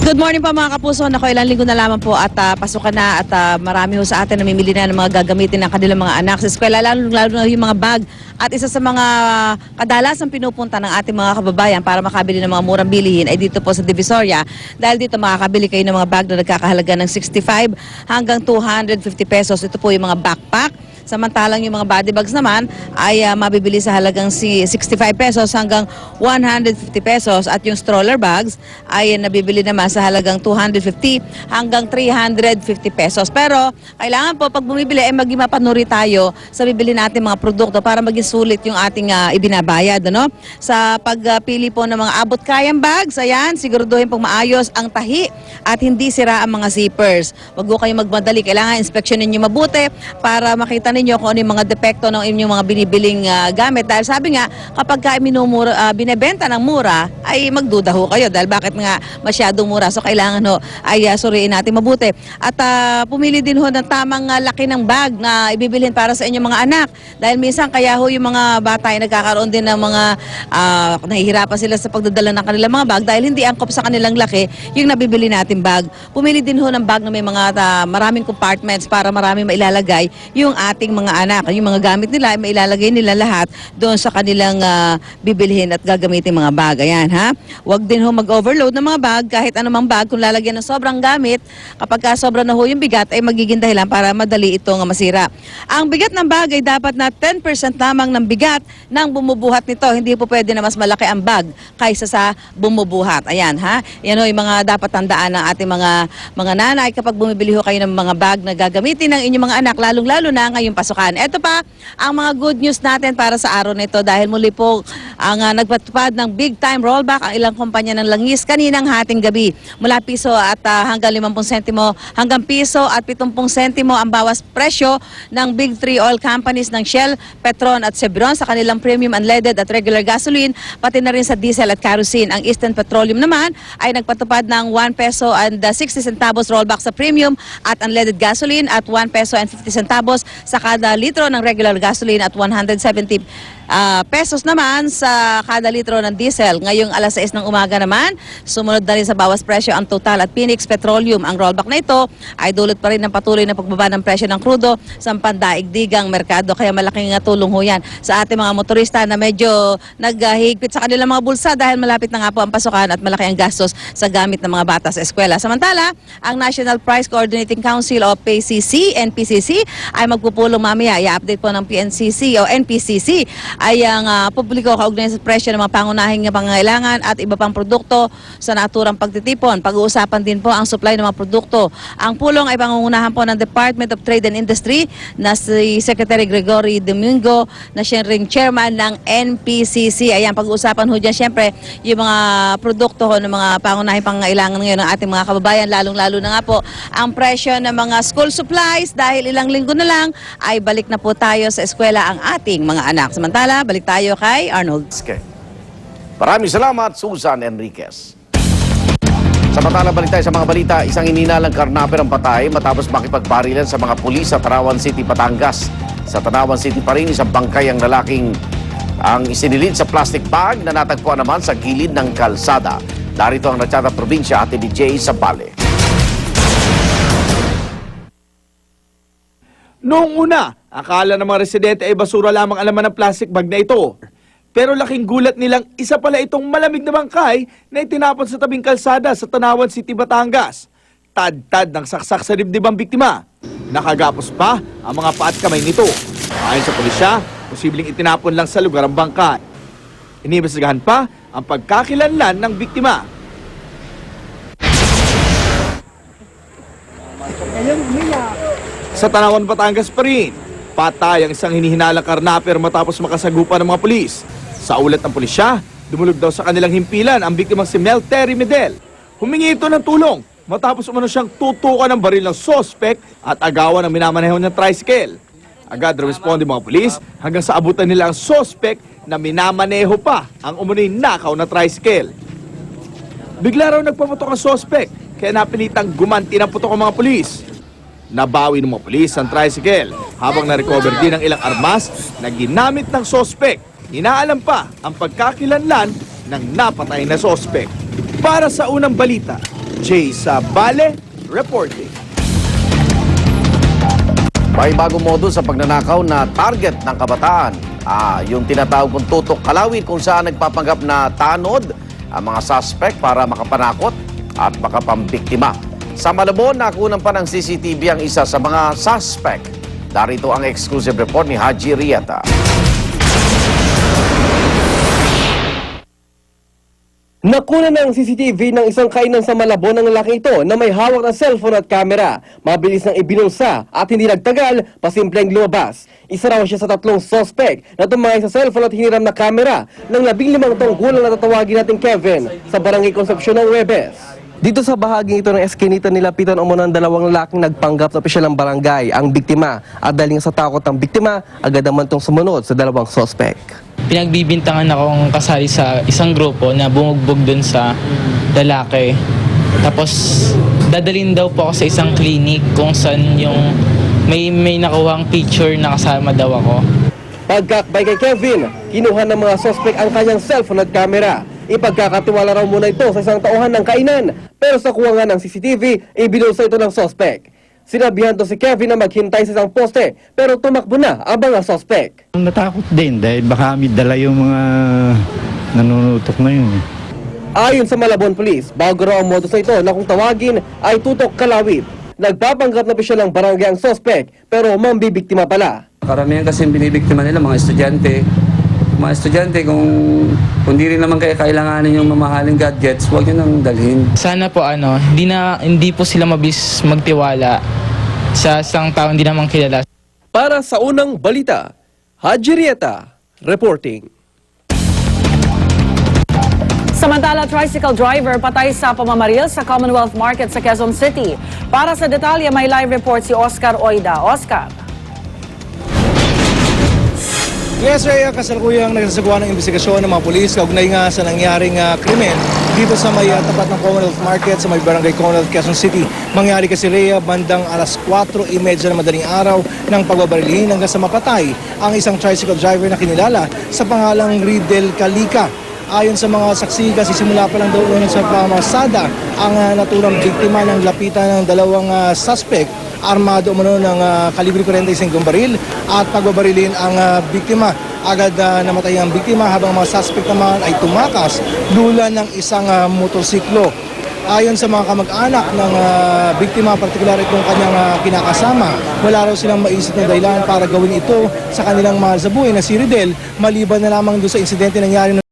Good morning po mga kapuso. Nako, ilang linggo na lamang po at pasukan na at marami ho sa atin namimili na ng mga gagamitin ng kanilang mga anak sa eskwela, lalo na yung mga bag. At isa sa mga kadalasang pinupunta ng ating mga kababayan para makabili ng mga murang bilihin ay dito po sa Divisoria. Dahil dito makakabili kayo ng mga bag na nagkakahalaga ng 65 hanggang 250 pesos. Ito po yung mga backpack. Samantalang yung mga body bags naman ay mabibili sa halagang 65 pesos hanggang 150 pesos at yung stroller bags ay nabibili naman sa halagang 250 hanggang 350 pesos. Pero kailangan po pag bumibili ay maging mapanuri tayo sa bibili natin mga produkto para maging sulit yung ating ibinabayad. Ano? Sa pagpili po ng mga abot-kayang bags, ayan, siguraduhin pong maayos ang tahi at hindi sira ang mga zippers. Huwag po kayong magmadali. Kailangan inspeksyonin nyo mabuti para makita ninyo kung ano yung mga depekto ng inyong mga binibiling gamit. Dahil sabi nga, kapag binebenta ng mura, ay magduda ho kayo. Dahil bakit nga masyadong mura? So kailangan ho ay suriin natin mabuti. At pumili din ho ng tamang laki ng bag na ibibilhin para sa inyong mga anak. Dahil minsan kaya ho yung mga bata ay nagkakaroon din ng mga nahihirapan sila sa pagdadala ng kanilang mga bag dahil hindi angkop sa kanilang laki yung nabibili natin bag. Pumili din ho ng bag na may mga maraming compartments para maraming mailalagay yung ating mga anak. Yung mga gamit nila ay mailalagay nila lahat doon sa kanilang bibilhin at gagamitin mga bag. Ayan, ha? Huwag din ho mag-overload ng mga bag kahit anumang bag kung lalagyan ng sobrang gamit. Kapag sobra na ho yung bigat ay magiging dahilan para madali itong masira. Ang bigat ng bag ay dapat na 10% lamang ng bigat ng bumubuhat nito. Hindi po pwede na mas malaki ang bag kaysa sa bumubuhat. Ayan, ha? Yan ho yung mga dapat tandaan ng ating mga nanay kapag bumibili ho kayo ng mga bag na gagamitin ng inyong mga anak, lalong-lalo na ngayong pasukan. Ito pa ang mga good news natin para sa araw na ito dahil muli po ang nagpatupad ng big time rollback ang ilang kumpanya ng langis kaninang hating gabi. Mula piso at hanggang 50 sentimo hanggang piso at 70 sentimo ang bawas presyo ng big three oil companies ng Shell, Petron at Chevron sa kanilang premium unleaded at regular gasoline, pati na rin sa diesel at kerosene. Ang Eastern Petroleum naman ay nagpatupad ng 1 peso and 60 centavos rollback sa premium at unleaded gasoline at 1 peso and 50 centavos sa kada litro ng regular gasoline at 170 pesos naman sa kada litro ng diesel. Ngayong alas 6 ng umaga naman, sumunod na rin sa bawas presyo ang Total at Phoenix Petroleum. Ang rollback na ito ay dulot pa rin ng patuloy na pagbaba ng presyo ng krudo sa pandaigdigang merkado. Kaya malaking tulong ho yan sa ating mga motorista na medyo naghihigpit sa kanilang mga bulsa dahil malapit na nga po ang pasukan at malaki ang gastos sa gamit ng mga bata sa eskwela. Samantala, ang National Price Coordinating Council o PCC, NPCC ay magpupulong mamaya. I-update po ng PNCC o NPCC ay ang publiko kaugnay sa presyo ng mga pangunahing pangangailangan at iba pang produkto sa naturang pagtitipon. Pag-uusapan din po ang supply ng mga produkto. Ang pulong ay pangungunahan po ng Department of Trade and Industry na si Secretary Gregory Domingo na siya ring chairman ng NPCC. Ayan, pag-uusapan ho dyan siyempre yung mga produkto ho ng mga pangunahing pangangailangan ngayon ng ating mga kababayan, lalong-lalo na nga po ang presyo ng mga school supplies dahil ilang linggo na lang ay balik na po tayo sa eskwela ang ating mga anak. Samantala, balik tayo kay Arnold. Maraming salamat, Susan Enriquez. Samantala, balik tayo sa mga balita. Isang ininalang karnaper ang patay matapos makipagbarilan sa mga pulis sa Tanawan City, Batangas. Sa Tanawan City pa rin, isang bangkay ang lalaking ang isinilid sa plastic bag na natagpuan naman sa gilid ng kalsada. Narito ang Natsyata Probinsya, Ate DJ Sabale. Noong una, akala ng mga residente ay basura lamang ang laman ng plastic bag na ito. Pero laking gulat nilang isa pala itong malamig na bangkay na itinapon sa tabing kalsada sa Tanawan City, Batangas. Tad-tad ng saksak sa dibdib ang biktima. Nakagapos pa ang mga paa at kamay nito. Ayon sa pulisya, posibleng itinapon lang sa lugar ang bangkay. Iniimbestigahan pa ang pagkakilanlan ng biktima. Sa Tanawan, Batangas pa rin, patay ang isang hinihinalang karnaper matapos makasagupa ng mga pulis. Sa ulat ng pulisya, dumulog daw sa kanilang himpilan ang biktimang si Mel Terry Medel. Humingi ito ng tulong matapos umano siyang tutukan ng baril ng sospek at agawan ng minamaneho ng tricycle. Agad responde mga pulis hanggang sa abutan nila ang sospek na minamaneho pa ang umunoy nakaw na tricycle. Bigla raw nagpaputok ang sospek kaya napilitang gumanti ng putok ang mga pulis. Nabawi ng mga pulis ang tricycle habang na-recover din ang ilang armas na ginamit ng sospek. Inaalam pa ang pagkakilanlan ng napatay na sospek. Para sa unang balita, Jay Sabale, reporting. May bagong modus sa pagnanakaw na target ng kabataan. Yung tinatawag kong tutok kalawit kung saan nagpapanggap na tanod ang mga suspect para makapanakot at makapambiktima. Sa Malabon, nakunan pa ng CCTV ang isa sa mga suspect. Darito ang exclusive report ni Haji Riata. Nakuna ng CCTV ng isang kainan sa Malabon ng lalaki ito na may hawak na cellphone at camera. Mabilis nang ibinulsa at hindi nagtagal, pasimpleng lumabas. Isa raw siya sa 3 suspect na tumakay sa cellphone at hiniram na camera ng 15 taong gulang na tatawagin natin Kevin sa Barangay Concepcion ng Huwebes. Dito sa bahaging ito ng eskinita, nilapitan umano ng 2 lalaking nagpanggap na opisyal ng barangay ang biktima. At dahil nga sa takot ng biktima, agad naman itong sumunod sa 2 suspect. Pinagbibintangan akong kasali sa isang grupo na bumugbog dun sa lalaki. Tapos dadalhin daw po ako sa isang clinic kung saan yung may nakuhang picture na kasama daw ako. Pagkakbay kay Kevin, kinuha ng mga suspect ang kanyang cellphone at camera. Ipagkakatiwala raw muna ito sa isang tauhan ng kainan. Pero sa kuha nga ng CCTV, ibinulsa ito ng suspect. Sinabihan to si Kevin na maghintay sa isang poste, pero tumakbo na ang mga suspect. Natakot din dahil baka may dala yung mga nanunutok na yun. Ayon sa Malabon Police, bago raw ang modus na ito na kung tawagin ay tutok kalawit. Nagpapanggap na opisyal ng barangay ang suspect, pero mambibiktima pala. Karamihan kasi binibiktima nila mga estudyante. Mga estudyante, kung di rin naman kayo kailanganin yung mamahaling gadgets, huwag nyo nang dalhin. Sana po hindi po sila mabilis magtiwala sa isang tao hindi naman kilala. Para sa unang balita, Haji Rieta, reporting. Samantala, tricycle driver patay sa pamamaril sa Commonwealth Market sa Quezon City. Para sa detalye, may live report si Oscar Oida. Oscar. Yes, Rhea, kasalukuyang nagsasagawa ng investigasyon ng mga pulis kaugnay nga sa nangyaring krimen dito sa may tapat ng Commonwealth Market sa may barangay Commonwealth, Quezon City. Mangyari kasi, Rhea, bandang alas 4:30 ng madaling araw ng pagbabarilhin hanggang sa mapatay ang isang tricycle driver na kinilala sa pangalang Riddle Calica. Ayon sa mga saksi, kasi simula pa lang daw noon sa pamarsada ang naturang biktima ng lapitan ng 2 suspect. Armado umano ng kalibre 45 baril at pagbabarilin ang biktima. Agad namatay ang biktima habang mga suspect naman ay tumakas lula ng isang motorsiklo. Ayon sa mga kamag-anak ng biktima, partikular itong kanyang kinakasama, wala raw silang maisip na dahilan para gawin ito sa kanilang mahal sa buhay na si Riddle, maliban na lamang doon sa insidente nangyari